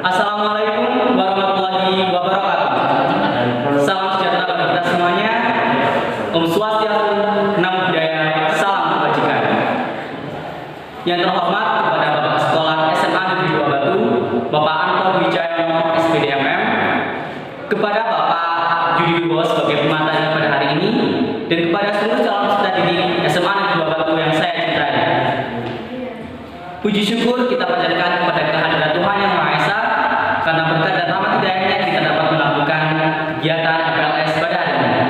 Assalamualaikum warahmatullahi wabarakatuh. Salam sejahtera bagi kita semuanya. Om Swastiastu, Namo Buddhaya, salam kebajikan. Yang terhormat kepada Bapak Sekolah SMA Negeri 2 Batu, Bapak Anto Wijayono, SPDMM, kepada Bapak Yudi Wibowo sebagai pemateri pada hari ini, dan kepada seluruh calon peserta didik SMA Negeri 2 Batu yang saya cintai. Puji syukur kita panjatkan kepada kehadiran Tuhan Yang Maha Esa, karena berkat dan rahmat hidayahnya kita dapat melakukan kegiatan FLS pada hari ini.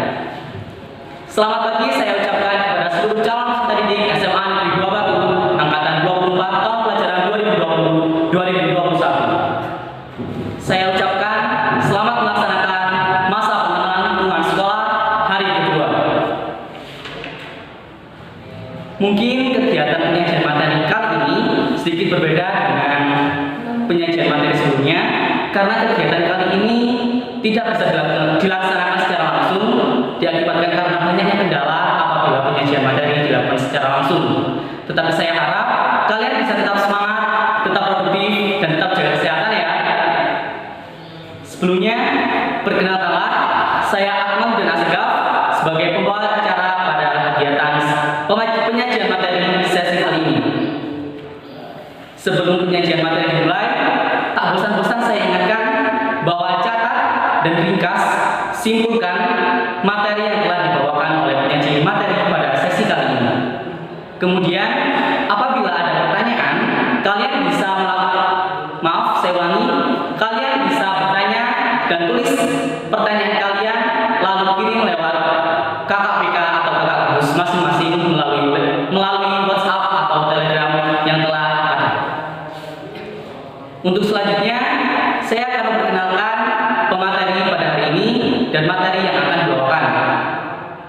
Selamat pagi saya ucapkan kepada seluruh calon peserta didik SMA Negeri 2 Batu angkatan 24 tahun pelajaran 2020-2021. Saya ucapkan selamat melaksanakan masa pengenalan lingkungan sekolah hari kedua. Mungkin kegiatan penyajian materi kali ini sedikit berbeda dengan penyajian materi sebelumnya, karena kegiatan kali ini tidak bisa dilaksanakan secara langsung, diakibatkan karena banyaknya kendala apabila penyajian materi dilakukan secara langsung. Tetapi saya harap kalian bisa tetap semangat, tetap produktif, dan tetap jaga kesehatan ya. Sebelumnya, perkenalkanlah, saya Akmal dan Asgaf sebagai pembawa acara pada kegiatan penyajian materi sesi kali ini. Sebelum penyajian materi dimulai, tak bosan-bosan saya ingatkan bahwa catat dan ringkas simpulkan materi yang telah dibawakan oleh penyaji materi pada sesi kali ini. Kemudian, apabila ada pertanyaan, kalian bisa kalian bisa bertanya dan tulis pertanyaan kalian lalu kirim lewat KKPK atau kakak Gus masing-masing melalui WhatsApp atau Telegram yang telah ada. Untuk selanjutnya, saya akan memperkenalkan pemateri pada hari ini dan materi yang akan dibawakan.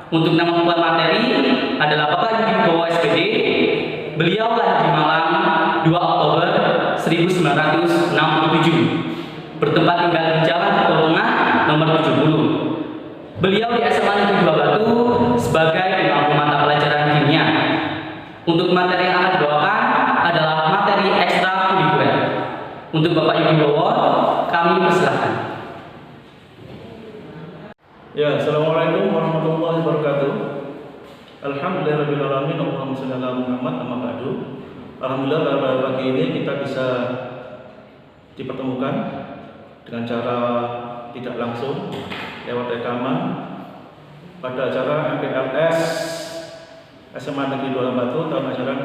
Untuk nama pemateri adalah Bapak Yudi Wibowo SPD. Beliau lahir di Malang 2 Oktober 1967. Bertempat tinggal di Jalan Tengah nomor 70. Beliau di SMA Negeri 2 Batu sebagai pemangku mata pelajaran kimia. Untuk materi yang akan dibawakan adalah materi ekstrakurikuler. Untuk Bapak Yudi Wibowo, kami persilahkan. Ya, Assalamualaikum warahmatullahi wabarakatuh. Alhamdulillahirrahmanirrahim. Allahumma sholli ala Muhammad amma ba'du. Alhamdulillah pada pagi ini kita bisa dipertemukan dengan cara tidak langsung lewat rekaman pada acara MPLS SMA Negeri 2 Batu tahun ajaran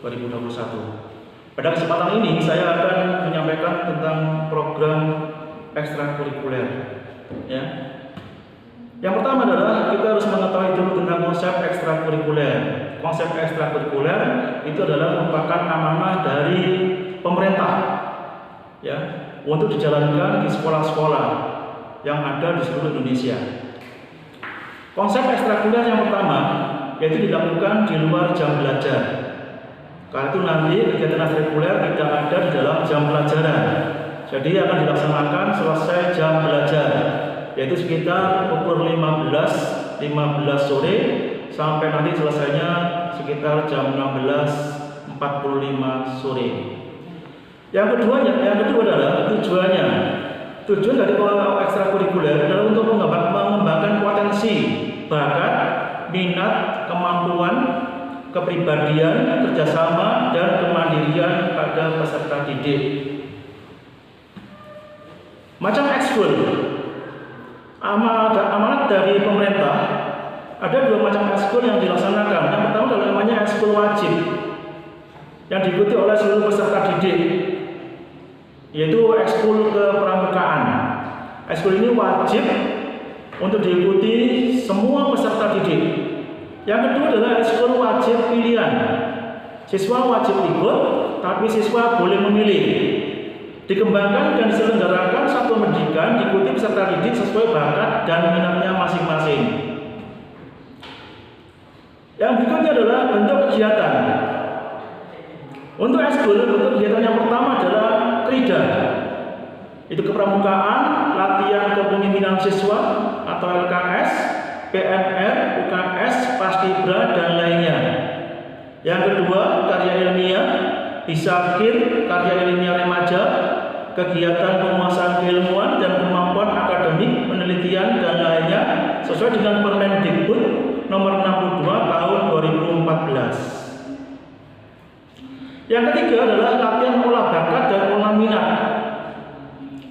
2020-2021. Pada kesempatan ini saya akan menyampaikan tentang program ekstrakurikuler. Ya. Yang pertama adalah kita harus mengetahui dulu tentang konsep ekstrakurikuler. Konsep ekstrakurikuler itu adalah merupakan amanah dari pemerintah, ya, untuk dijalankan di sekolah-sekolah yang ada di seluruh Indonesia. Konsep ekstrakurikuler yang pertama yaitu dilakukan di luar jam belajar. Karena itu nanti kegiatan ekstrakurikuler tidak ada di dalam jam pelajaran. Jadi akan dilaksanakan selesai jam belajar, yaitu sekitar pukul 15 sore sampai nanti selesainya sekitar jam 16.45 sore. Yang kedua adalah tujuannya. Tujuan dari ekstrakurikuler adalah untuk mengembangkan potensi, bakat, minat, kemampuan, kepribadian, kerjasama, dan kemandirian pada peserta didik. Macam ekskul, amanat dari pemerintah ada 2 macam ekskul yang dilaksanakan. Yang pertama adalah namanya ekskul wajib yang diikuti oleh seluruh peserta didik, yaitu ekskul kepramukaan. Ekskul ini wajib untuk diikuti semua peserta didik. Yang kedua adalah ekskul wajib pilihan. Siswa wajib ikut, tapi siswa boleh memilih. Dikembangkan dan diselenggarakan satu pendidikan diikuti peserta didik sesuai bakat dan minatnya masing-masing. Yang berikutnya adalah bentuk kegiatan. Untuk ekskul, bentuk kegiatan yang pertama adalah KRIDA. Itu kepramukaan, latihan kepemimpinan siswa atau LKS, PNR, UKS, Paskibra, dan lainnya. Yang kedua, karya ilmiah, Hisakir, karya ilmiah remaja, kegiatan penguasaan keilmuan dan kemampuan akademik, penelitian dan lainnya sesuai dengan Permendikbud nomor 62 tahun 2014. Yang ketiga adalah latihan olah bakat dan olah minat,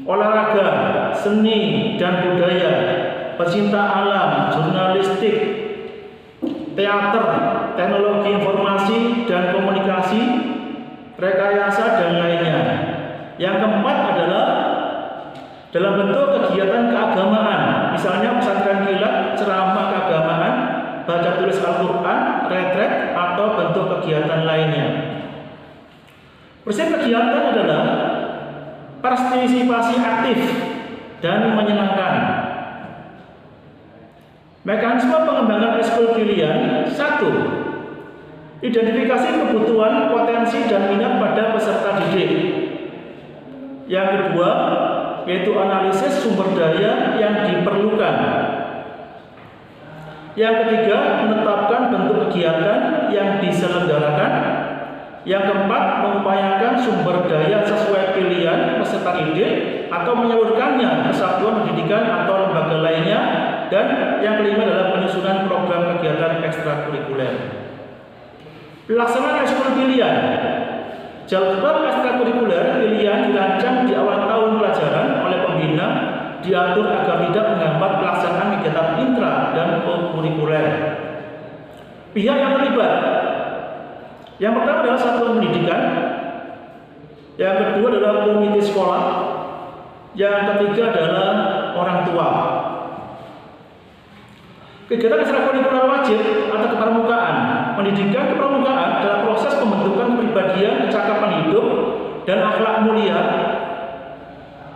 olahraga, seni dan budaya, pecinta alam, jurnalistik, teater, teknologi informasi dan komunikasi, rekayasa dan lainnya. Yang keempat adalah dalam bentuk kegiatan keagamaan, misalnya pesantren kilat, ceramah keagamaan, baca tulis Al-Quran, retret, atau bentuk kegiatan lainnya. Prinsip kegiatan adalah partisipasi aktif dan menyenangkan. Mekanisme pengembangan ekskul pilihan: 1. Identifikasi kebutuhan, potensi, dan minat pada peserta didik. Yang kedua, yaitu analisis sumber daya yang diperlukan. Yang ketiga, menetapkan bentuk kegiatan yang diselenggarakan. Yang keempat, mengupayakan sumber daya sesuai pilihan peserta didik atau menyalurkannya ke satuan pendidikan atau lembaga lainnya. Dan yang kelima adalah penyusunan program kegiatan ekstrakurikuler. Pelaksanaan ekskul pilihan. Jadwal ekstrakurikuler pilihan dirancang di awal tahun pelajaran oleh pembina, diatur agar tidak menghambat pelaksanaan kegiatan intra dan kurikuler. Pihak yang terlibat: yang pertama adalah satuan pendidikan, yang kedua adalah komite sekolah, yang ketiga adalah orang tua. Kegiatan ekstrakurikuler wajib atau kepramukaan. Pendidikan kepramukaan adalah proses pembentukan kepribadian, kecakapan hidup, dan akhlak mulia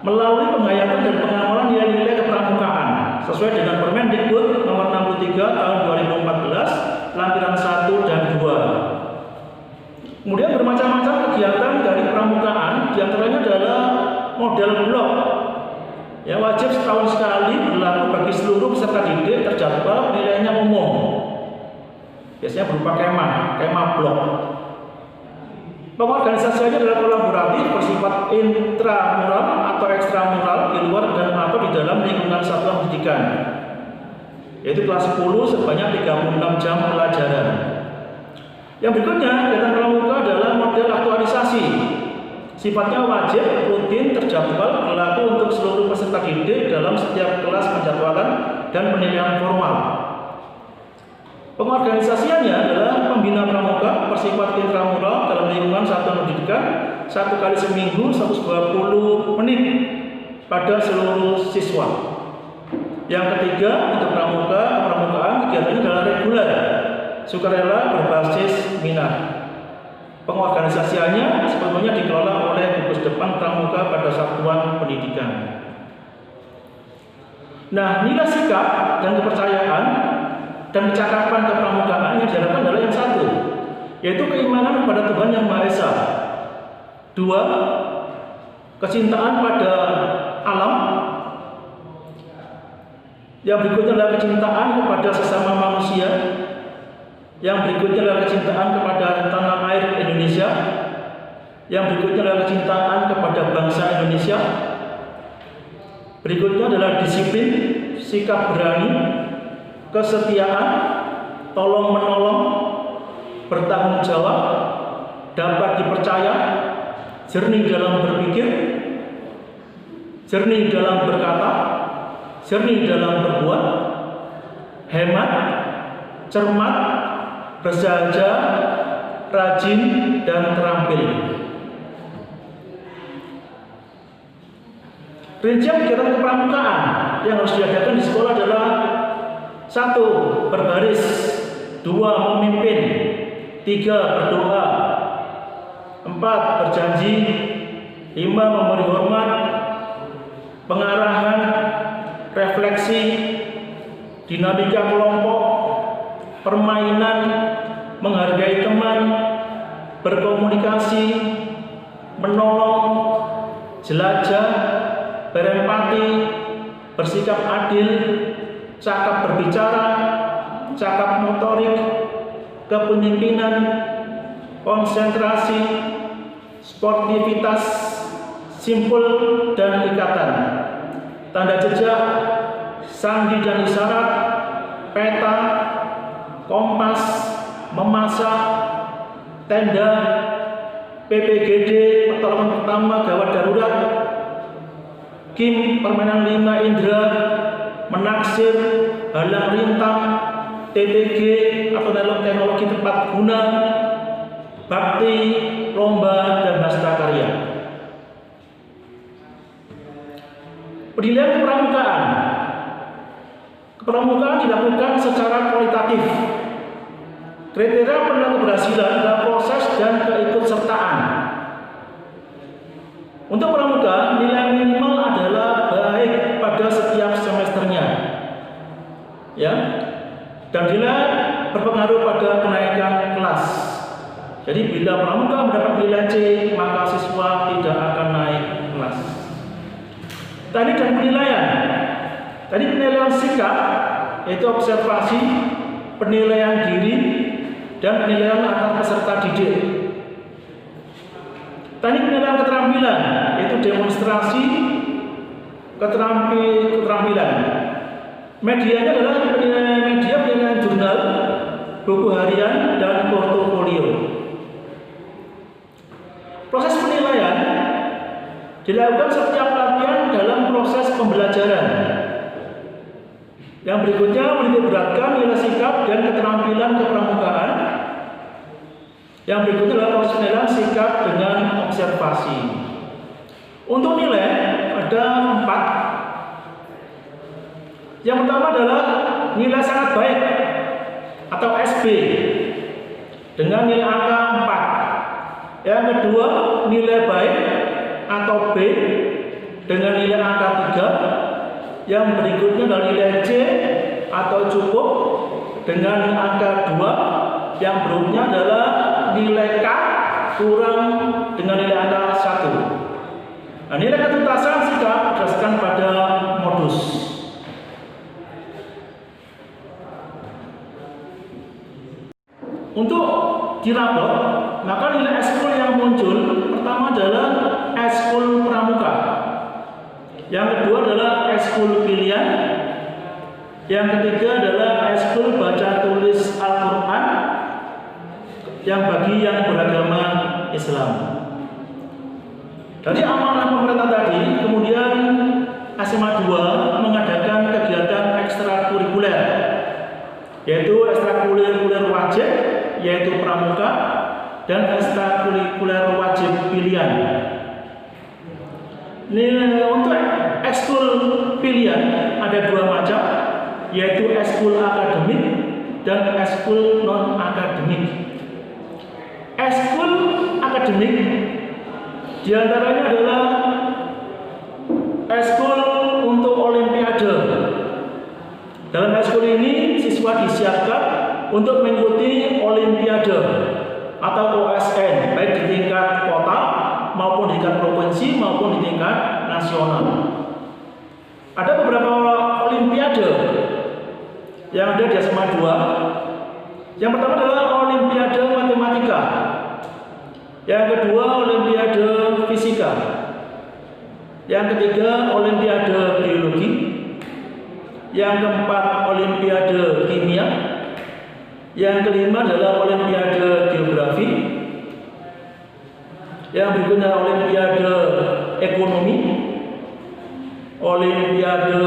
melalui penghayatan dan pengamalan nilai-nilai kepramukaan sesuai dengan Permendikbud nomor 63 tahun 2014 lampiran 1 dan 2. Kemudian bermacam-macam kegiatan dari kepramukaan, diantaranya adalah model blok. Ya, wajib setahun sekali berlaku bagi seluruh peserta didik, terjadwal, nilainya umum. Biasanya berupa kemah blok. Pengorganisasiannya adalah kolaboratif, bersifat intramural atau ekstramural, di luar dan atau di dalam lingkungan satuan pendidikan. Yaitu kelas 10 sebanyak 36 jam pelajaran. Yang berikutnya, kegiatan pramuka adalah model aktualisasi. Sifatnya wajib, rutin, terjadwal, berlaku untuk seluruh peserta didik dalam setiap kelas penjadwalan dan penilaian formal. Pengorganisasiannya adalah pembina pramuka, bersifat intramural dalam lingkungan satuan pendidikan, 1 kali seminggu 120 menit pada seluruh siswa. Yang ketiga, untuk pramukaan kegiatannya adalah reguler, sukarela berbasis minat. Pengorganisasiannya sepenuhnya dikelola oleh gugus depan pramuka pada satuan pendidikan. Nah, nilai sikap dan kepercayaan dan kecakapan kepramukaan yang diharapkan adalah yang satu, yaitu keimanan kepada Tuhan Yang Maha Esa. 2. Kecintaan pada alam. Yang berikutnya adalah kecintaan kepada sesama manusia. Yang berikutnya adalah kecintaan kepada tanah air Indonesia. Yang berikutnya adalah kecintaan kepada bangsa Indonesia. Berikutnya adalah disiplin, sikap berani, kesetiaan, tolong menolong, bertanggung jawab, dapat dipercaya, jernih dalam berpikir, jernih dalam berkata, jernih dalam berbuat, hemat, cermat, bersahaja, rajin, dan terampil. Rincian kegiatan kepramukaan yang harus diadakan di sekolah adalah: 1. Berbaris, 2. Memimpin, 3. Berdoa, 4. Berjanji, 5. Memberi hormat, pengarahan, refleksi, dinamika kelompok, permainan, menghargai teman, berkomunikasi, menolong, jelajah, berempati, bersikap adil, cakap berbicara, cakap motorik, kepemimpinan, konsentrasi, sportivitas, simpul dan ikatan, tanda jejak, sandi dan isyarat, peta, kompas, memasak, tenda, PPGD, pertolongan pertama gawat darurat, KIM, permainan 5 indera, menaksir, halang rintang, TTG atau teknologi tepat guna, bakti, lomba, dan hastakarya. Penilaian kepramukaan. Kepramukaan dilakukan secara kualitatif. Kriteria penilaian keberhasilan adalah proses dan keikutsertaan. Untuk pramuka, nilai minimal adalah baik pada setiap semesternya, ya, dan nilai berpengaruh pada kenaikan kelas. Jadi bila pramuka mendapat nilai C, maka siswa tidak akan naik kelas. Tadi dan penilaian. Tadi penilaian sikap, yaitu observasi, penilaian diri, dan penilaian antar peserta didik. Tadi penilaian keterampilan, yaitu demonstrasi keterampilan. Medianya adalah penilaian jurnal, buku harian, dan portofolio. Proses penilaian dilakukan setiap latihan dalam proses pembelajaran. Yang berikutnya menitikberatkan nilai sikap dan keterampilan kepramukaan. Yang berikutnya adalah proses penilaian sikap dengan observasi. Untuk nilai ada 4. Yang pertama adalah nilai sangat baik atau SB dengan nilai angka 4. Yang kedua nilai baik atau B dengan nilai angka 3. Yang berikutnya adalah nilai C atau cukup dengan angka 2. Yang berikutnya adalah nilai K kurang dengan nilai angka 1. Nah, nilai ketuntasan sikap berdasarkan pada modus. Untuk dirapot, maka nilai eskul yang muncul pertama adalah eskul pramuka. Yang kedua adalah eskul pilihan. Yang ketiga adalah eskul baca tulis Al-Quran yang bagi yang beragama Islam. Dari amanah pemerintah tadi, kemudian SMA 2 mengadakan kegiatan ekstrakurikuler, yaitu ekstrakurikuler wajib, yaitu pramuka, dan ekstrakurikuler wajib pilihan. Untuk ekskul pilihan ada 2 macam, yaitu ekskul akademik dan ekskul non akademik. Ekskul akademik diantaranya adalah ekskul untuk olimpiade. Dalam ekskul ini siswa disiapkan untuk mengikuti olimpiade atau OSN, baik di tingkat kota maupun di tingkat provinsi maupun di tingkat nasional. Ada beberapa olimpiade yang ada di SMA 2. Yang pertama adalah olimpiade matematika. Yang kedua olimpiade fisika. Yang ketiga olimpiade biologi. Yang keempat olimpiade kimia. Yang kelima adalah olimpiade geografi. Yang berikutnya olimpiade ekonomi, olimpiade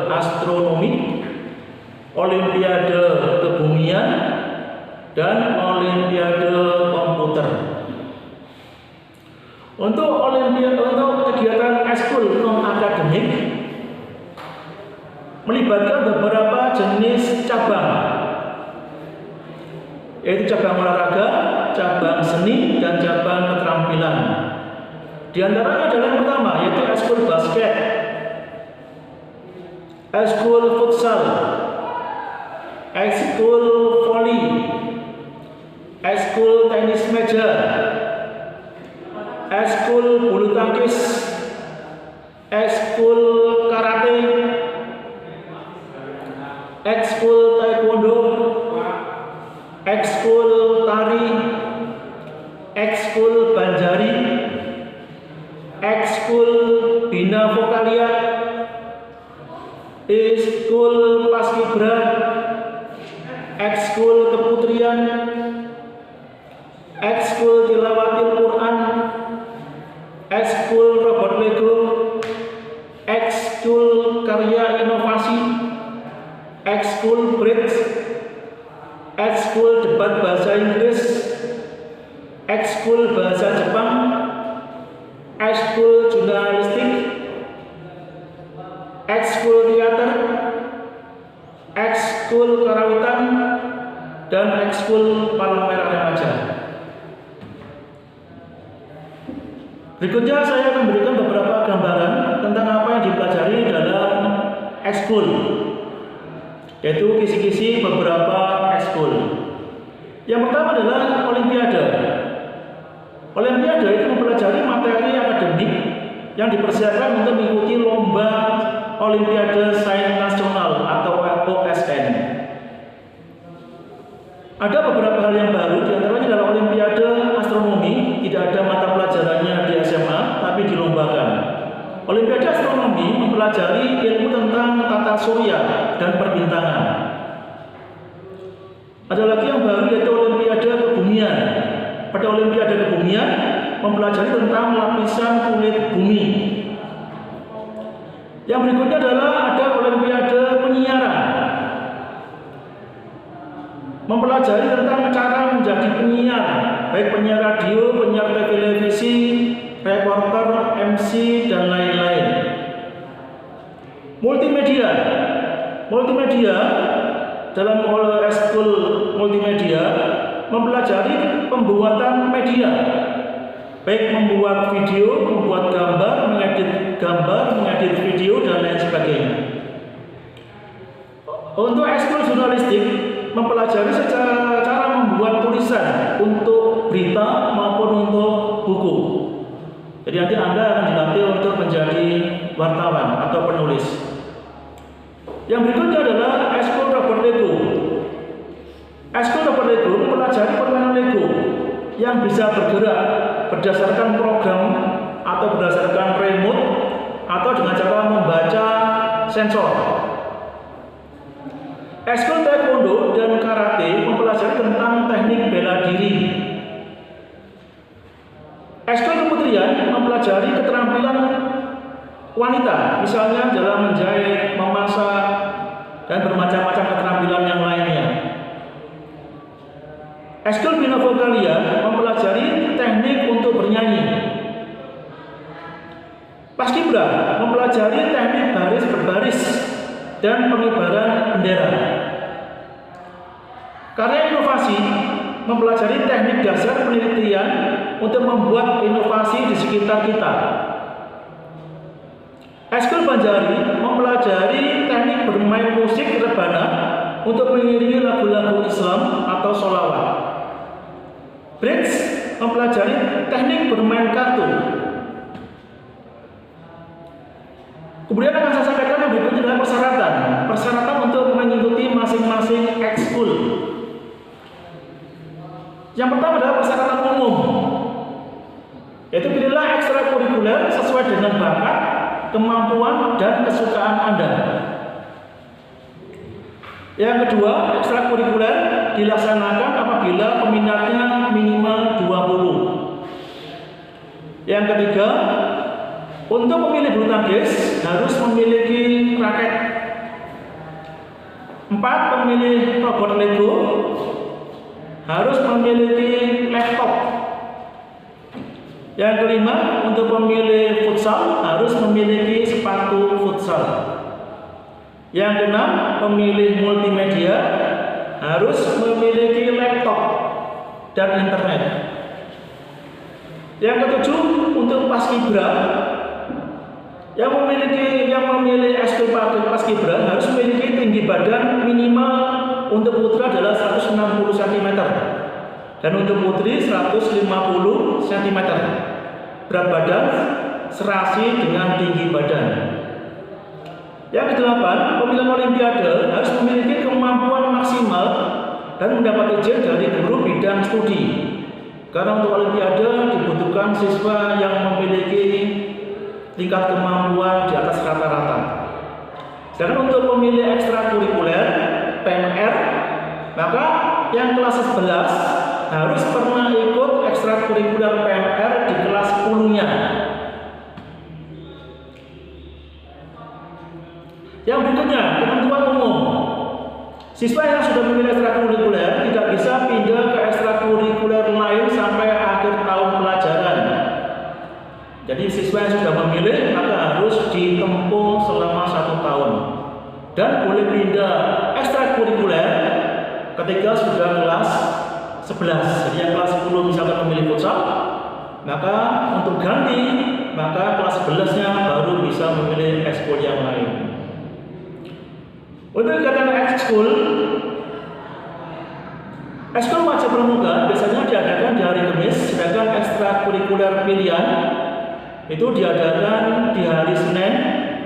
astronomi, olimpiade kebumian, dan olimpiade komputer. Untuk kegiatan ekskul non akademik melibatkan beberapa jenis cabang, yaitu cabang olahraga, cabang seni, dan cabang keterampilan. Di antaranya adalah yang pertama, yaitu ekskul basket, ekskul futsal, ekskul voli, ekskul tenis meja, ekskul bulu tangkis, ekskul karate, ekskul taekwondo, ekskul tari, ekskul banjari, ekskul Bina Vokalia, Ekskul Paskibra, Ekskul Keputrian, Ekskul Tilawatil Quran, Ekskul Robot Lego, Ekskul Karya Inovasi, Ekskul Bridge, Ekskul Debat Bahasa Inggris, Ekskul Bahasa Jepang, Ekskul Jurnalistik, Ekskul Teater, Ekskul Karawitan, dan Ekskul Palang Merah Remaja. Berikutnya saya akan memberikan beberapa gambaran tentang apa yang dipelajari dalam ekskul, yaitu kisi-kisi beberapa ekskul. Yang pertama adalah Olimpiade. Olimpiade itu mempelajari materi akademik yang dipersiapkan untuk mengikuti lomba Olimpiade Sains Nasional atau OSN. Ada beberapa hal yang baru, diantaranya adalah Olimpiade Astronomi, tidak ada mata pelajarannya di SMA, tapi dilombakan. Olimpiade Astronomi mempelajari ilmu tentang tata surya dan perbintangan. Ada lagi yang baru, yaitu Olimpiade Kebumian. Pada Olimpiade Kebumian mempelajari tentang lapisan kulit bumi. Yang berikutnya adalah ada Olimpiade Penyiaran, mempelajari tentang cara menjadi penyiar, baik penyiar radio, penyiar televisi, reporter, MC, dan lain-lain. Multimedia. Multimedia dalam ekskul multimedia mempelajari pembuatan media, baik membuat video, membuat gambar, mengedit video, dan lain sebagainya. Untuk ekskul jurnalistik mempelajari secara cara membuat tulisan untuk berita maupun untuk buku. Jadi nanti Anda akan dilatih untuk menjadi wartawan atau penulis. Yang berikutnya adalah ekskul robot Lego. Ekskul robot Lego mempelajari permainan Lego yang bisa bergerak berdasarkan program atau berdasarkan remote atau dengan cara membaca sensor. Ekskul Taekwondo dan Karate mempelajari tentang teknik bela diri. Ekskul Keputrian mempelajari keterampilan wanita, misalnya dalam menjahit, memasak, dan bermacam-macam keterampilan yang lainnya. Ekskul Bina Vokalia mempelajari teknik untuk bernyanyi. Paskibra mempelajari teknik baris berbaris dan pengibaran bendera. Karya Inovasi mempelajari teknik dasar penelitian untuk membuat inovasi di sekitar kita. Ekskul Banjari mempelajari teknik bermain musik rebana untuk mengiringi lagu-lagu Islam atau sholawat. Bridge mempelajari teknik bermain kartu. Kemudian akan saya sampaikan yang berikutnya adalah persyaratan untuk mengikuti masing-masing ekskul. Yang pertama adalah persyaratan umum, yaitu pilihlah ekstrakurikuler sesuai dengan bakat, kemampuan, dan kesukaan Anda. Yang kedua, ekstrakurikuler dilaksanakan apabila peminatnya minimal 20. Yang ketiga, untuk memilih bulu tangkis harus memiliki raket. 4. Pemilih robot Lego harus memiliki laptop. Yang kelima, untuk pemilih futsal harus memiliki sepatu futsal. Yang keenam, pemilih multimedia harus memiliki laptop dan internet. Yang ketujuh, untuk paskibra yang memilih ekskul paskibra harus memiliki tinggi badan minimal untuk putra adalah 160 cm dan untuk putri 150 cm. Berat badan serasi dengan tinggi badan. Yang kedelapan, pemilihan Olimpiade harus memiliki kemampuan maksimal dan mendapat izin dari guru bidang studi. Karena untuk Olimpiade dibutuhkan siswa yang memiliki tingkat kemampuan di atas rata-rata. Dan untuk pemilih ekstrakurikuler PMR, maka yang kelas 11 harus pernah ikut ekstrakurikuler PMR di kelas 10-nya. Yang berikutnya, ketentuan umum. Siswa yang sudah memilih ekstrakurikuler tidak bisa pindah ke ekstrakurikuler lain sampai akhir tahun pelajaran. Jadi siswa yang sudah memilih maka harus ditempuh selama 1 tahun dan boleh pindah ekstrakurikuler ketika sudah kelas 11. Jadi yang kelas 10 misalkan memilih futsal, maka untuk ganti maka kelas 11-nya baru bisa memilih ekskul yang lain. Untuk kegiatan ekskul wajib pramuka biasanya diadakan di hari Kamis, sedangkan ekstrakurikuler pilihan itu diadakan di hari Senin,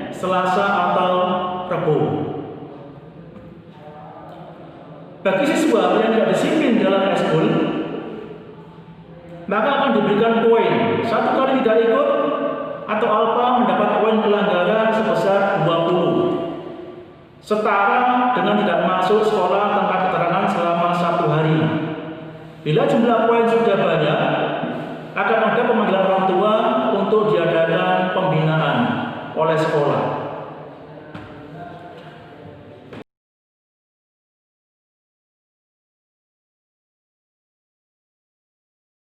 Selasa atau Rabu. Bagi siswa yang tidak disiplin dalam ekskul, maka akan diberikan poin. 1 kali tidak ikut atau alfa mendapat poin pelanggaran sebesar 20, setara dengan tidak masuk sekolah tanpa keterangan selama 1 hari. Bila jumlah poin sudah banyak, akan ada pemanggilan orang tua untuk diadakan pembinaan oleh sekolah.